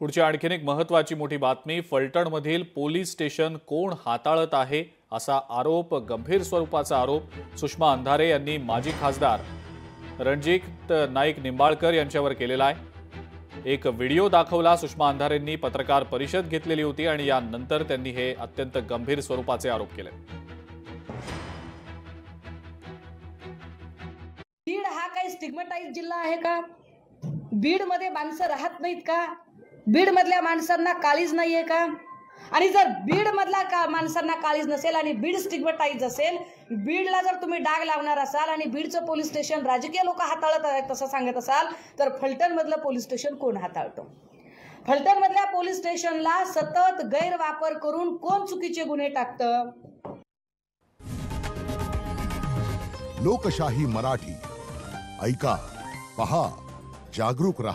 पुढची आणखीन एक महत्त्वाची मोठी बातमी। फलटणमधील पोलीस स्टेशन कोण हाताळत आहे असा आरोप, गंभीर स्वरूपाचा आरोप सुषमा अंधारे यांनी माजी खासदार रणजित नाईक निंबाळकर यांच्यावर केलेला आहे। एक व्हिडिओ दाखवला सुषमा अंधारेंनी, पत्रकार परिषद घेतलेली होती आणि यानंतर त्यांनी हे अत्यंत गंभीर स्वरूपाचे आरोप केले। बीड हा काही स्टिग्मॅटाइज जिल्हा आहे का? बीड मध्ये माणसं राहत नाहीत का? बीड मधल्या माणसांना काळीज नाहीये का? आणि जर बीड मधला माणसांना काळीज नसेल आणि बीड स्टिग्मॅटाइज असेल, बीडला जर तुम्ही डाग लावणार असाल आणि बीडचं पोलीस स्टेशन राजकीय लोक हाताळत आहेत तसं सांगत असाल, तर फलटण मधलं पोलीस स्टेशन कोण हाताळतो? फलटण मधल्या पोलीस स्टेशनला सतत गैरवापर करून कोण चुकीचे गुन्हे टाकतं? लोकशाही मराठी ऐका, पहा, जागरूक रहा।